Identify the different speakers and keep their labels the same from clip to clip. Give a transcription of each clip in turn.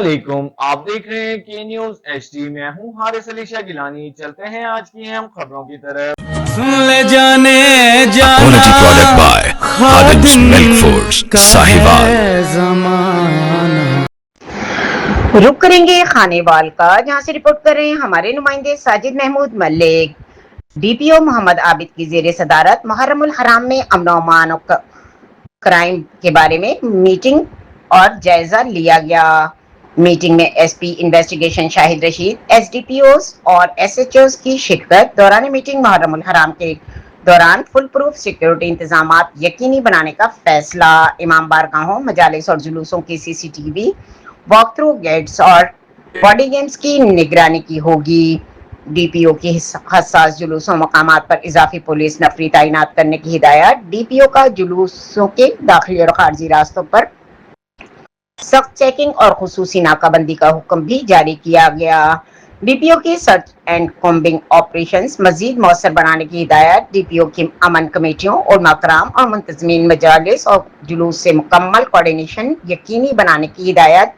Speaker 1: वालेकुम, आप देख रहे हैं के न्यूज HD। मैं हूं हारिस अली शाह गिलानी। चलते हैं आज की अहम खबरों की तरफ।
Speaker 2: ले जाने जाना
Speaker 3: Quality product by Khadim's Milk Foods, Sahiwal।
Speaker 2: जमाना।
Speaker 4: रुक करेंगे खानेवाल का, जहां से रिपोर्ट कर रहे हैं हमारे नुमाइंदे साजिद महमूद मलिक। DPO मोहम्मद आबिद की जेर सदारत मुहर्रमुल हराम में अमन व अमान और क्राइम के बारे में मीटिंग और जायजा लिया गया। मीटिंग में SP investigation Shahid Rashid, SDPOs और SHOs की शिरकत। दौरान मीटिंग मुहर्रमुल हराम के दौरान फुल प्रूफ सिक्योरिटी इंतजामात यकीनी बनाने का फैसला। इमाम बारगाहों, मजालिस और जुलूसों की CCTV, वॉक थ्रू गेट्स और बॉडी गेम्स की निगरानी की होगी। DPO की हसास जुलूसों मकामात पर इजाफी पुलिस नफरी तैनात करने की हिदायत। DPO का जुलूसों के दाखिली और खारजी रास्तों पर सख्त चेकिंग और खुसूसी नाकाबंदी का हुक्म भी जारी किया गया। DPO की सर्च एंड कॉम्बिंग ऑपरेशंस मजीद मौसर बनाने की हिदायत। DPO की अमन कमेटियों और माकराम और मुंतजमीन मजालिस और जुलूस से मुकम्मल कोऑर्डिनेशन यकीनी बनाने की हिदायत।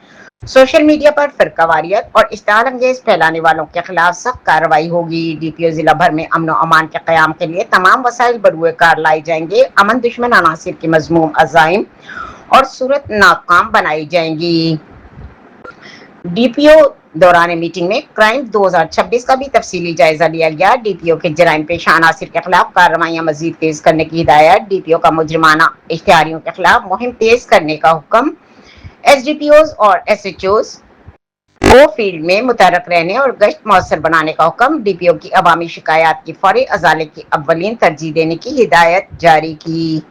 Speaker 4: सोशल मीडिया पर फिरकावारियत और इश्तिहार अंगेज फैलाने वालों के खिलाफ सख्त कार्रवाई होगी। DPO जिला भर में अमन और अमान के क़याम के लिए तमाम वसाइल बरूए कार लाए जाएंगे। अमन दुश्मन अनासिर की मजमूम अज़ाइम और सूरत नाकाम बनाई जाएंगी। DPO दौरान मीटिंग में क्राइम 2026 का भी तफसीली जायजा लिया गया। DPO के जराइम पेशा अनासिर के खिलाफ कार्रवाइयां मजीद तेज करने की हिदायत। DPO का मुजरिमाना इख्तियारियों के खिलाफ मुहिम तेज करने का हुक्म। SDPOs और SHOs को फील्ड में मुतहरक रहने और गश्त मौसर बनाने का हुक्म। DPO की अवामी शिकायत की फौरी अजाले की अव्वलीन तरजीह देने की हिदायत जारी की।